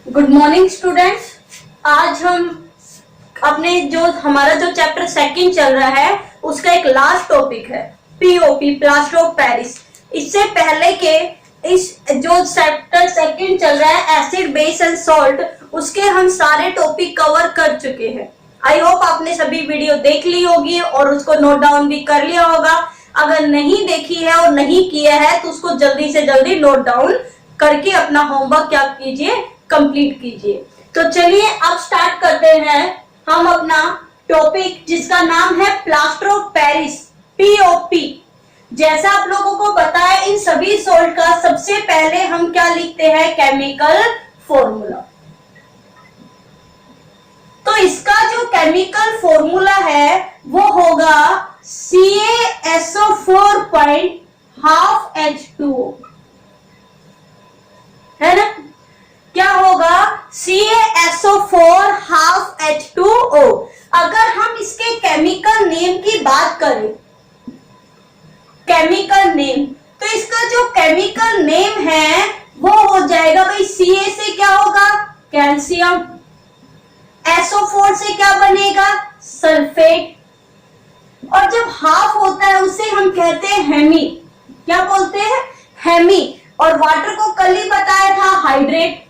Good morning students. आज हम अपने हमारा जो चैप्टर सेकंड चल रहा है उसका एक लास्ट टॉपिक है पीओपी, प्लास्टर ऑफ पेरिस। इससे पहले के इस जो चैप्टर सेकंड चल रहा है एसिड, बेस एंड सॉल्ट, उसके हम सारे टॉपिक कवर कर चुके हैं। आई होप आपने सभी वीडियो देख ली होगी और उसको नोट डाउन भी कर लिया होगा। अगर नहीं देखी है और नहीं किया है तो उसको जल्दी से जल्दी नोट डाउन करके अपना होमवर्क क्या कीजिए, कंप्लीट कीजिए। तो चलिए अब स्टार्ट करते हैं हम अपना टॉपिक जिसका नाम है प्लास्टर ऑफ पेरिस, पीओपी। जैसा आप लोगों को पता है इन सभी सॉल्ट का सबसे पहले हम क्या लिखते हैं, केमिकल फॉर्मूला। तो इसका जो केमिकल फॉर्मूला है वो होगा CaSO4.12H2O, है ना। क्या होगा, CaSO4.12H2O। अगर हम इसके केमिकल नेम की बात करें, केमिकल नेम, तो इसका जो केमिकल नेम है वो हो जाएगा भाई Ca से क्या होगा, कैल्शियम, SO4 से क्या बनेगा, सल्फेट, और जब हाफ होता है उसे हम कहते हैं हेमी। क्या बोलते हैं, हेमी। और वाटर को कल ही बताया था हाइड्रेट।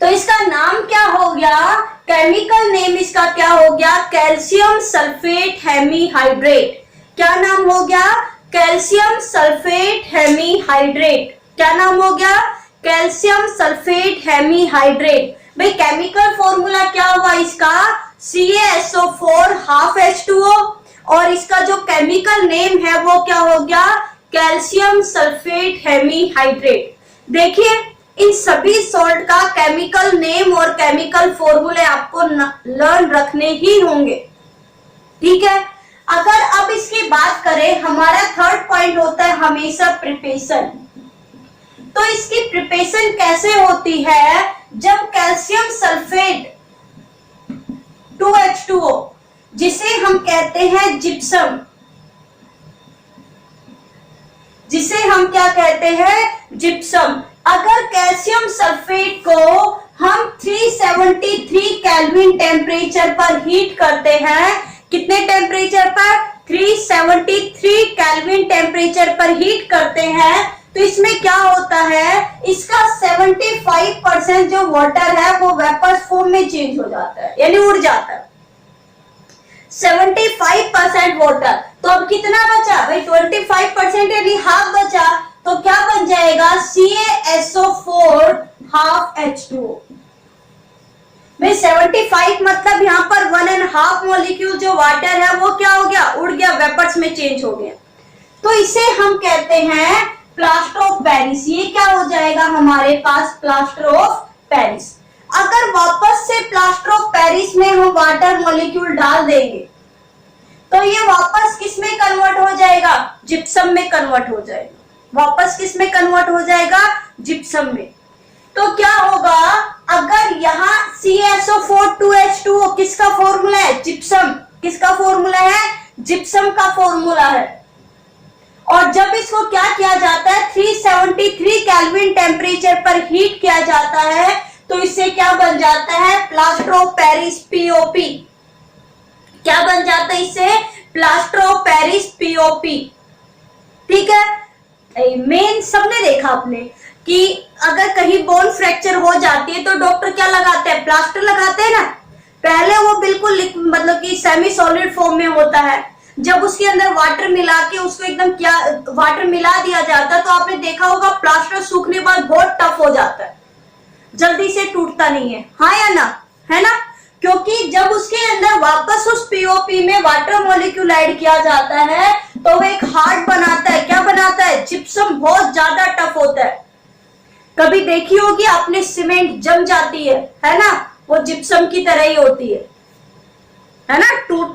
तो इसका नाम क्या हो गया, केमिकल नेम इसका क्या हो गया, कैल्शियम सल्फेट हेमीहाइड्रेट। क्या नाम हो गया, कैल्शियम सल्फेट हेमीहाइड्रेट। क्या नाम हो गया, कैल्शियम सल्फेट हेमीहाइड्रेट। भाई केमिकल फॉर्मूला क्या हुआ इसका, CaSO4.12H2O, और इसका जो केमिकल नेम है वो क्या हो गया, कैल्शियम सल्फेट हेमीहाइड्रेट। देखिए इन सभी सॉल्ट का केमिकल नेम और केमिकल फॉर्मूले आपको लर्न रखने ही होंगे, ठीक है। अगर अब इसकी बात करें, हमारा थर्ड पॉइंट होता है हमेशा प्रिपरेशन। तो इसकी प्रिपरेशन कैसे होती है, जब कैल्शियम सल्फेट 2H2O, जिसे हम कहते हैं जिप्सम, जिसे हम क्या कहते हैं, जिप्सम। अगर कैल्शियम सल्फेट को हम 373 केल्विन टेम्परेचर पर हीट करते हैं, कितने टेम्परेचर पर, 373 केल्विन टेम्परेचर पर हीट करते हैं, तो इसमें क्या होता है, इसका 75% जो वाटर है वो वेपर्स फॉर्म में चेंज हो जाता है, यानी उड़ जाता है। 75% वाटर, तो अब कितना बचा भाई, 25% यानी हाफ बचा, तो क्या बन जाएगा, CaSO4.12H2O। भाई 75 मतलब यहाँ पर 1.5 मॉलिक्यूल जो वाटर है वो क्या हो गया, उड़ गया, वेपर्स में चेंज हो गया। तो इसे हम कहते हैं प्लास्टर ऑफ पेरिस। ये क्या हो जाएगा हमारे पास, प्लास्टर ऑफ पेरिस। अगर वापस से प्लास्टर ऑफ पेरिस में हम वाटर मॉलिक्यूल डाल देंगे तो ये वापस किस में कन्वर्ट हो जाएगा, जिप्सम में कन्वर्ट हो जाएगा। वापस किस में कन्वर्ट हो जाएगा, जिप्सम में। तो क्या होगा, अगर यहाँ CaSO4.2H2O किसका फॉर्मूला है, जिप्सम, किसका फॉर्मूला है, जिप्सम का फॉर्मूला है। और जब इसको क्या किया जाता है, 373 केल्विन टेम्परेचर पर हीट किया जाता है, तो इससे क्या बन जाता है, प्लास्टर ऑफ पेरिस, पीओपी। क्या बन जाता है इससे, प्लास्टर ऑफ पेरिस, पीओपी, ठीक है। मेन सबने देखा आपने कि अगर कहीं बोन फ्रैक्चर हो जाती है तो डॉक्टर क्या लगाते हैं, प्लास्टर लगाते हैं ना। पहले वो बिल्कुल मतलब कि सेमी सॉलिड फॉर्म में होता है, जब उसके अंदर वाटर मिला के उसको एकदम क्या वाटर मिला दिया जाता है, तो आपने देखा होगा प्लास्टर सूखने बाद बहुत टफ हो जाता है, जल्दी से टूटता नहीं है, हाँ या ना, है ना। क्योंकि जब उसके अंदर वापस उस पीओपी में वाटर मॉलिक्यूल ऐड किया जाता है तो वो एक हार्ड बनाता है, क्या बनाता है, जिप्सम बहुत ज्यादा टफ होता है। कभी देखी होगी आपने, सीमेंट जम जाती है ना, वो जिप्सम की तरह ही होती है ना।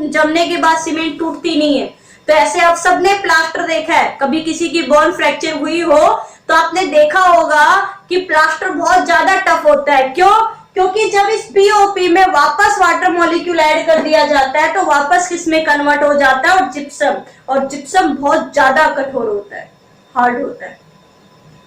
जमने के बाद सीमेंट टूटती नहीं है। तो ऐसे आप सबने प्लास्टर देखा है, कभी किसी की बोन फ्रैक्चर हुई हो तो आपने देखा होगा कि प्लास्टर बहुत ज्यादा टफ होता है। क्यों, क्योंकि जब इस पीओपी में वापस वाटर मॉलिक्यूल ऐड कर दिया जाता है तो वापस किसमें कन्वर्ट हो जाता है, और जिप्सम। और जिप्सम बहुत ज्यादा कठोर होता है, हार्ड होता है,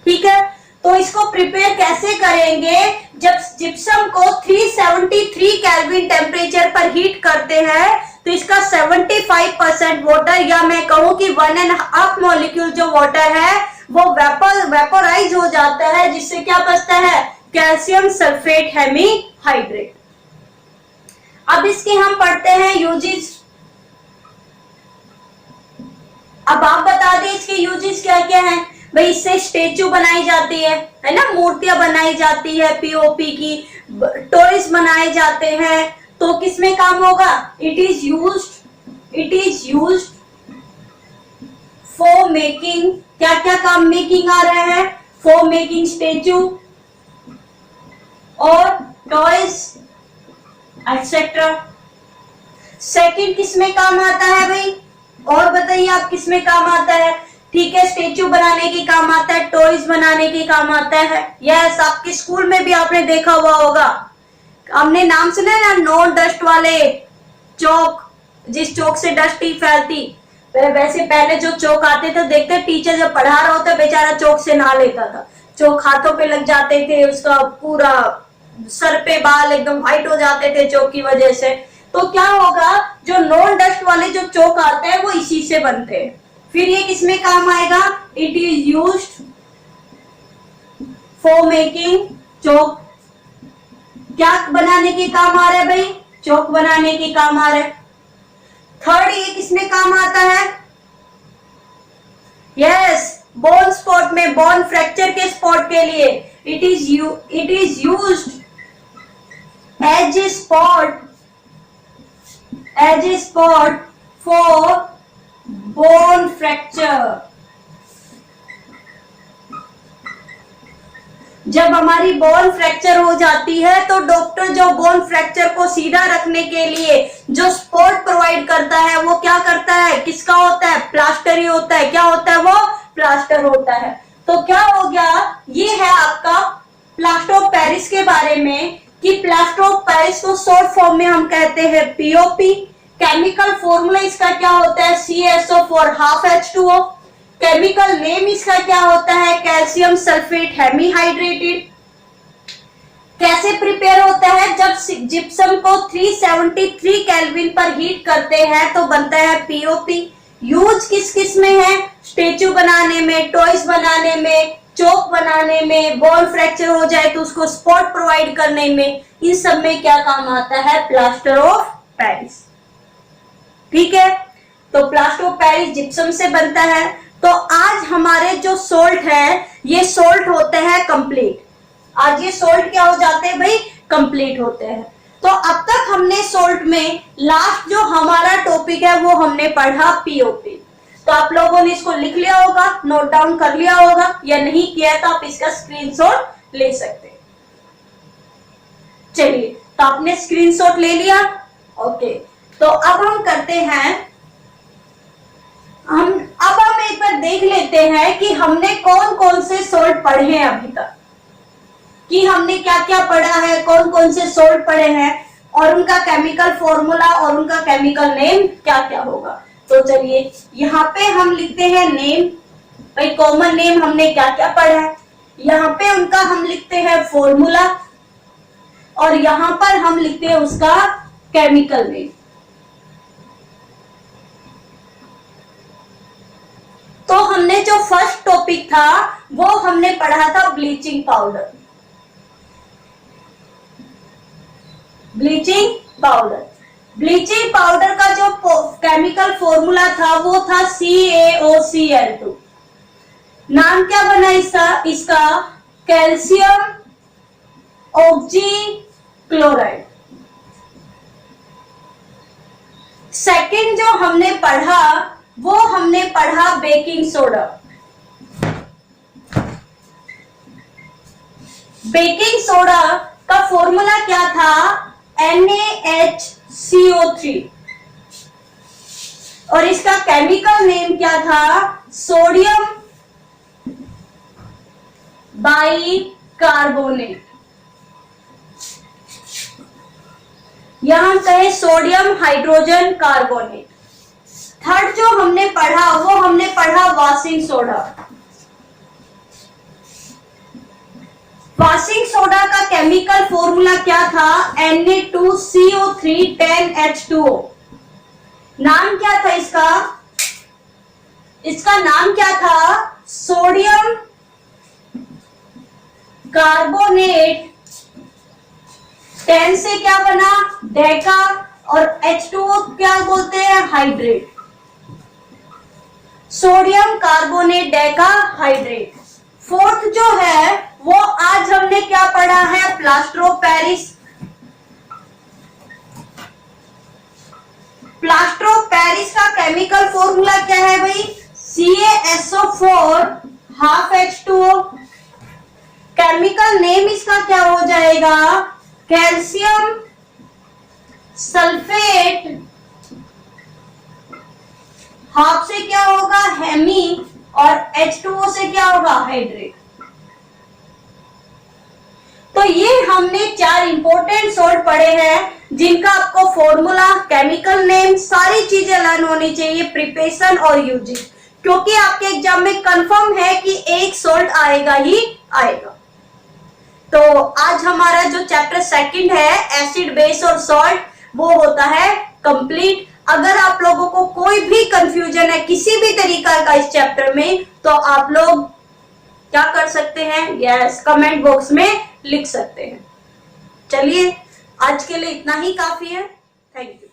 ठीक है। तो इसको प्रिपेयर कैसे करेंगे, जब जिप्सम को 373 केल्विन टेम्परेचर पर हीट करते हैं तो इसका 75% वाटर, या मैं कहूं कि 1.5 मॉलिक्यूल जो वाटर है वो वेपोराइज हो जाता है, जिससे क्या बचता है, कैल्शियम सल्फेट हेमीहाइड्रेट। अब इसके हम पढ़ते हैं यूजेस। अब आप बता दें इसके यूजेस क्या क्या हैं। भाई इससे स्टेचू बनाई जाती है ना, मूर्तियां बनाई जाती है, पीओपी की, टॉयज बनाए जाते हैं। तो किसमें काम होगा, it is used for making, क्या क्या काम मेकिंग आ रहे हैं, फॉर मेकिंग स्टेचू और टॉयज एक्सेट्रा। सेकंड किसमें काम आता है भाई, और बताइए आप किसमें काम आता है। ठीक है, स्टेचू बनाने के काम आता है, टॉयज बनाने के काम आता है। यस, आपके स्कूल में भी आपने देखा हुआ होगा, हमने नाम सुना है ना, नो डस्ट वाले चौक, जिस चौक से डस्ट ही फैलती। वैसे पहले जो चौक आते थे, देखते टीचर जब पढ़ा रहा होता बेचारा चौक से नहा लेता था, चौक हाथों पे लग जाते थे, उसका पूरा सर पे बाल एकदम व्हाइट हो जाते थे चौक की वजह से। तो क्या होगा, जो नॉन डस्ट वाले जो चौक आते हैं वो इसी से बनते हैं। फिर ये किसमें काम आएगा, it is used for making chalk, क्या बनाने के काम आ रहा है भाई, चौक बनाने के काम आ रहा है। थर्ड ये किसमें काम आता है, यस, बोन स्पॉट में, बोन फ्रैक्चर के स्पॉट के लिए it is used as a spot for bone fracture. जब हमारी बोन फ्रैक्चर हो जाती है तो डॉक्टर जो बोन फ्रैक्चर को सीधा रखने के लिए जो सपोर्ट प्रोवाइड करता है वो क्या करता है, किसका होता है, प्लास्टर ही होता है। क्या होता है, वो प्लास्टर होता है। तो क्या हो गया, ये है आपका प्लास्टर ऑफ पेरिस के बारे में, कि प्लास्टर ऑफ पेरिस को शॉर्ट फॉर्म में हम कहते हैं पीओपी। केमिकल फॉर्मूला इसका क्या होता है, CaSO4 half H2O। Chemical name इसका क्या होता है, कैल्शियम सल्फेट हेमीहाइड्रेटेड। कैसे प्रिपेयर होता है, जब जिप्सम को 373 केल्विन पर हीट करते हैं तो बनता है पीओपी। यूज किस किस में है, स्टेचू बनाने में, टॉयज बनाने में, चौक बनाने में, बोन फ्रैक्चर हो जाए तो उसको स्पॉट प्रोवाइड करने में, इन सब में क्या काम आता है, प्लास्टर ऑफ पेरिस। ठीक है, तो प्लास्टर ऑफ पेरिस जिप्सम से बनता है। तो आज हमारे जो सोल्ट है, ये सोल्ट होते हैं कंप्लीट। आज ये सोल्ट क्या हो जाते हैं भाई, कंप्लीट होते हैं। तो अब तक हमने सोल्ट में लास्ट जो हमारा टॉपिक है वो हमने पढ़ा पीओपी। तो आप लोगों ने इसको लिख लिया होगा, नोट डाउन कर लिया होगा, या नहीं किया है तो आप इसका स्क्रीनशॉट ले सकते हैं। चलिए, तो आपने स्क्रीनशॉट ले लिया, ओके। तो अब हम करते हैं, हम एक बार देख लेते हैं कि हमने कौन कौन से सोल्ट पढ़े हैं अभी तक, कि हमने क्या क्या पढ़ा है, कौन कौन से सोल्ट पढ़े हैं और उनका केमिकल फॉर्मूला और उनका केमिकल नेम क्या क्या होगा। तो चलिए यहाँ पे हम लिखते हैं नेम, भाई कॉमन नेम हमने क्या क्या पढ़ा है, यहाँ पे उनका हम लिखते हैं फॉर्मूला और यहाँ पर हम लिखते हैं उसका केमिकल नेम। तो हमने जो फर्स्ट टॉपिक था वो हमने पढ़ा था ब्लीचिंग पाउडर। ब्लीचिंग पाउडर का जो केमिकल फॉर्मूला था वो था CaOCl2। नाम क्या बना इसका कैल्शियम ऑक्सीक्लोराइड। सेकंड जो हमने पढ़ा वो हमने पढ़ा बेकिंग सोडा। बेकिंग सोडा का फॉर्मूला क्या था, NaHCO3 और इसका केमिकल नेम क्या था, सोडियम बाइकार्बोनेट, यहां कहे सोडियम हाइड्रोजन कार्बोनेट। थर्ड जो हमने पढ़ा वो हमने पढ़ा वॉशिंग सोडा। वॉशिंग सोडा का केमिकल फॉर्मूला क्या था? Na2CO3 10H2O। नाम क्या था इसका? इसका नाम क्या था? Sodium carbonate. 10 से क्या बना? डेका, और H2O क्या बोलते हैं? Hydrate. Sodium carbonate Deka hydrate. Fourth जो है वो आज हमने क्या पढ़ा है? Plaster of Paris. Plaster of Paris का केमिकल फॉर्मूला क्या है भाई? CaSO4 half H2O। Chemical name इसका क्या हो जाएगा? Calcium sulphate. हाफ से क्या होगा? हेमी, और H2O से क्या होगा? हाइड्रेट। तो ये हमने 4 इंपॉर्टेंट सॉल्ट पढ़े हैं जिनका आपको फॉर्मूला, केमिकल नेम, सारी चीजें लर्न होनी चाहिए, प्रिपरेशन और यूजिंग, क्योंकि आपके एग्जाम में कंफर्म है कि एक सॉल्ट आएगा ही आएगा। तो आज हमारा जो चैप्टर सेकंड है एसिड, बेस और सॉल्ट, वो होता है कंप्लीट। अगर आप लोगों को कोई भी कंफ्यूजन है किसी भी तरीका का इस चैप्टर में, तो आप लोग क्या कर सकते हैं? यस, कमेंट बॉक्स में लिख सकते हैं। चलिए, आज के लिए इतना ही काफी है। Thank you.